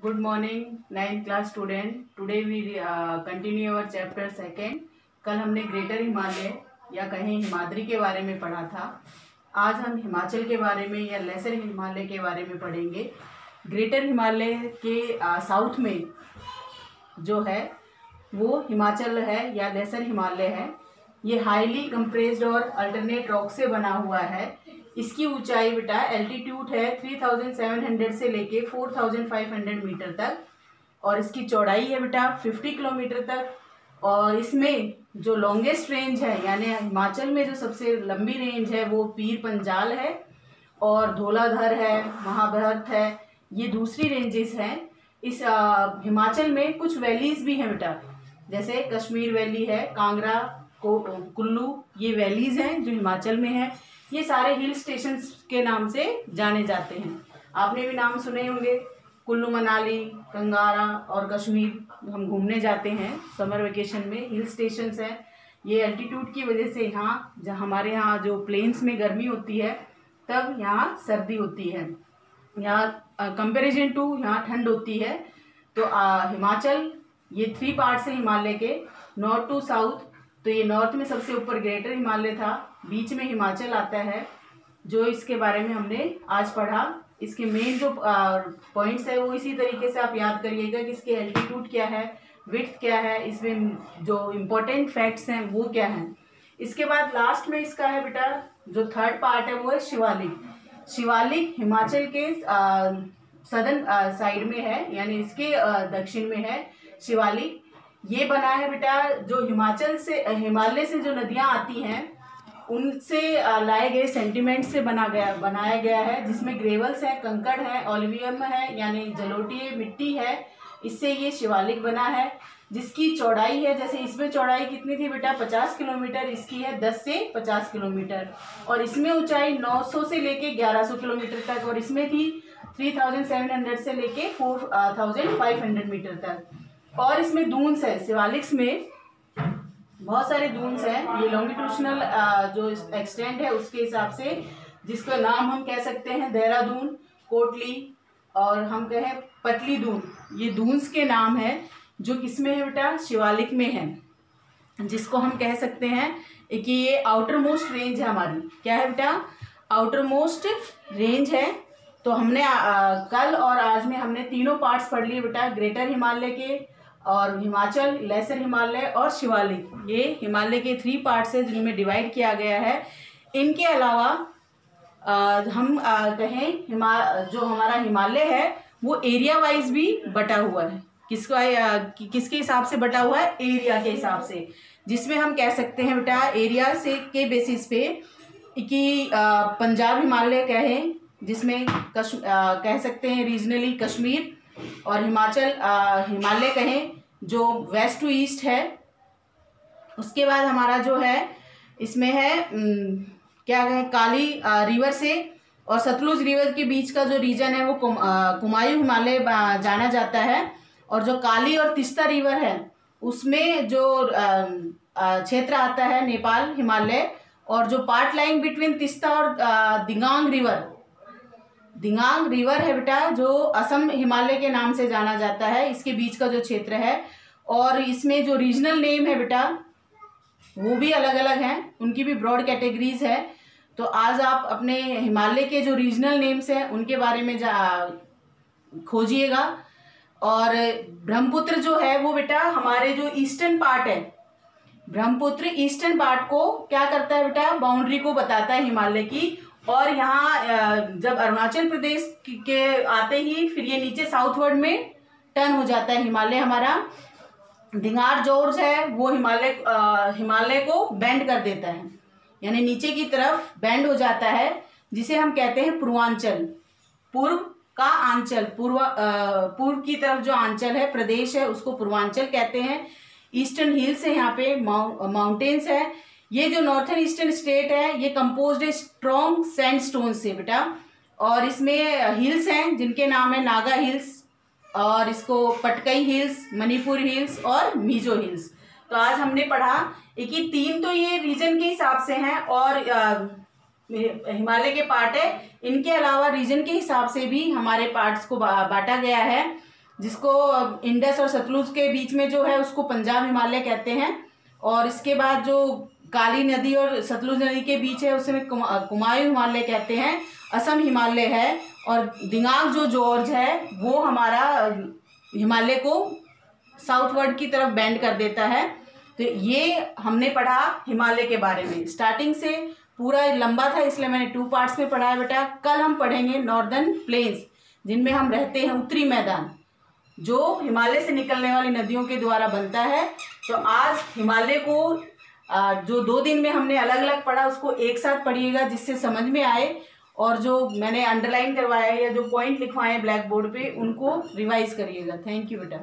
Good morning, 9th class student. Today we continue our chapter second. कल हमने greater Himalaya या कहें हिमाद्री के बारे में पढ़ा था। आज हम हिमाचल के बारे में या लेसर हिमालय के बारे में पढ़ेंगे। ग्रेटर हिमालय के साउथ में जो है वो हिमाचल है या लेसर हिमालय है। ये हाईली कंप्रेस्ड और अल्टरनेट रॉक से बना हुआ है। इसकी ऊंचाई बेटा एल्टीट्यूड है 3700 से लेके 4500 मीटर तक और इसकी चौड़ाई है बेटा 50 किलोमीटर तक। और इसमें जो लॉन्गेस्ट रेंज है यानी हिमाचल में जो सबसे लंबी रेंज है वो पीर पंजाल है और धौलाधर है, महाभारत है, ये दूसरी रेंजेस हैं। इस हिमाचल में कुछ वैलीज भी हैं बेटा, जैसे कश्मीर वैली है, कांगड़ा कुल्लू, ये वैलीज हैं जो हिमाचल में है। ये सारे हिल स्टेशंस के नाम से जाने जाते हैं। आपने भी नाम सुने होंगे, कुल्लू मनाली, कंगारा और कश्मीर हम घूमने जाते हैं समर वेकेशन में। हिल स्टेशंस हैं। ये एल्टीट्यूड की वजह से यहाँ जहाँ हमारे यहाँ जो प्लेन्स में गर्मी होती है तब यहाँ सर्दी होती है, यहाँ कंपेरिजन टू यहाँ ठंड होती है। तो हिमाचल ये 3 पार्ट्स हैं हिमालय के, नॉर्थ टू साउथ। तो ये नॉर्थ में सबसे ऊपर ग्रेटर हिमालय था, बीच में हिमाचल आता है जो इसके बारे में हमने आज पढ़ा। इसके मेन जो पॉइंट्स है वो इसी तरीके से आप याद करिएगा कि इसके एल्टीट्यूड क्या है, विड्थ क्या है, इसमें जो इम्पोर्टेंट फैक्ट्स हैं वो क्या हैं। इसके बाद लास्ट में इसका है बेटा जो थर्ड पार्ट है वो है शिवालिक। शिवालिक हिमाचल के सदर्न साइड में है, यानी इसके दक्षिण में है शिवालिक। ये बना है बेटा जो हिमालय से जो नदियाँ आती हैं उनसे लाए गए सेंटिमेंट से बनाया गया है, जिसमें ग्रेवल्स है, कंकड़ है, ओलिवियम है यानी जलोढ़ी मिट्टी है। इससे ये शिवालिक बना है जिसकी चौड़ाई है, जैसे इसमें चौड़ाई कितनी थी बेटा 50 किलोमीटर, इसकी है 10 से 50 किलोमीटर। और इसमें ऊंचाई 900 से लेके 1100 किलोमीटर तक, और इसमें थी 3700 से लेके 4500 मीटर तक। और इसमें दून्स है, शिवालिक्स में बहुत सारे दून्स हैं। ये लॉन्गिट्यूशनल जो एक्सटेंड है उसके हिसाब से, जिसका नाम हम कह सकते हैं देहरादून, कोटली और हम कहें पतली दून, ये दून्स के नाम है जो किसमें है बेटा शिवालिक में है, जिसको हम कह सकते हैं कि ये आउटर मोस्ट रेंज है हमारी। क्या है बेटा आउटर मोस्ट रेंज है। तो हमने कल और आज में हमने तीनों पार्ट्स पढ़ लिए बेटा, ग्रेटर हिमालय के और हिमाचल, लेसर हिमालय और शिवालिक। ये हिमालय के 3 पार्ट्स है जिनमें डिवाइड किया गया है। इनके अलावा हम कहें जो हमारा हिमालय है वो एरिया वाइज भी बटा हुआ है। किसके हिसाब से बटा हुआ है? एरिया के हिसाब से, जिसमें हम कह सकते हैं बेटा एरिया से के बेसिस पे कि पंजाब हिमालय कहें, जिसमें कह सकते हैं रीजनली कश्मीर, और हिमाचल हिमालय कहें जो वेस्ट टू ईस्ट है। उसके बाद हमारा जो है इसमें है क्या कहें काली रिवर से और सतलुज रिवर के बीच का जो रीजन है वो कुमायूं हिमालय जाना जाता है। और जो काली और तिस्ता रिवर है उसमें जो क्षेत्र आता है नेपाल हिमालय, और जो पार्ट लाइन बिटवीन तिस्ता और दिगांग रिवर है बेटा जो असम हिमालय के नाम से जाना जाता है, इसके बीच का जो क्षेत्र है। और इसमें जो रीजनल नेम है बेटा वो भी अलग अलग हैं, उनकी भी ब्रॉड कैटेगरीज है। तो आज आप अपने हिमालय के जो रीजनल नेम्स हैं उनके बारे में खोजिएगा। और ब्रह्मपुत्र जो है वो बेटा हमारे जो ईस्टर्न पार्ट है, ब्रह्मपुत्र ईस्टर्न पार्ट को क्या करता है बेटा बाउंड्री को बताता है हिमालय की। और यहाँ जब अरुणाचल प्रदेश के आते ही फिर ये नीचे साउथवर्ड में टर्न हो जाता है हिमालय हमारा। दिगार जॉर्ज है वो हिमालय को बेंड कर देता है, यानी नीचे की तरफ बेंड हो जाता है, जिसे हम कहते हैं पूर्वांचल। पूर्व का आंचल, पूर्व की तरफ जो आंचल है प्रदेश है उसको पूर्वांचल कहते हैं। ईस्टर्न हिल्स है, यहाँ पे माउंटेन्स है। ये जो नॉर्थन ईस्टर्न स्टेट है ये कंपोज्ड है स्ट्रॉन्ग सैंडस्टोन से बेटा, और इसमें हिल्स हैं जिनके नाम है नागा हिल्स, और इसको पटकई हिल्स, मणिपुर हिल्स और मिजो हिल्स। तो आज हमने पढ़ा कि 3 तो ये रीजन के हिसाब से हैं और हिमालय के पार्ट है। इनके अलावा रीजन के हिसाब से भी हमारे पार्ट्स को बांटा गया है। जिसको इंडस और सतलुज के बीच में जो है उसको पंजाब हिमालय कहते हैं। और इसके बाद जो काली नदी और सतलुज नदी के बीच है उसे कुमायूं हिमालय कहते हैं, असम हिमालय है। और दिगांग जो जॉर्ज है वो हमारा हिमालय को साउथवर्ड की तरफ बेंड कर देता है। तो ये हमने पढ़ा हिमालय के बारे में। स्टार्टिंग से पूरा लंबा था इसलिए मैंने 2 पार्ट्स में पढ़ा है बेटा। कल हम पढ़ेंगे नॉर्दर्न प्लेन्स, जिनमें हम रहते हैं, उत्तरी मैदान जो हिमालय से निकलने वाली नदियों के द्वारा बनता है। तो आज हिमालय को जो 2 दिन में हमने अलग अलग पढ़ा उसको एक साथ पढ़िएगा जिससे समझ में आए। और जो मैंने अंडरलाइन करवाया है या जो पॉइंट लिखवाए हैं ब्लैक बोर्ड पे उनको रिवाइज करिएगा। थैंक यू बेटा।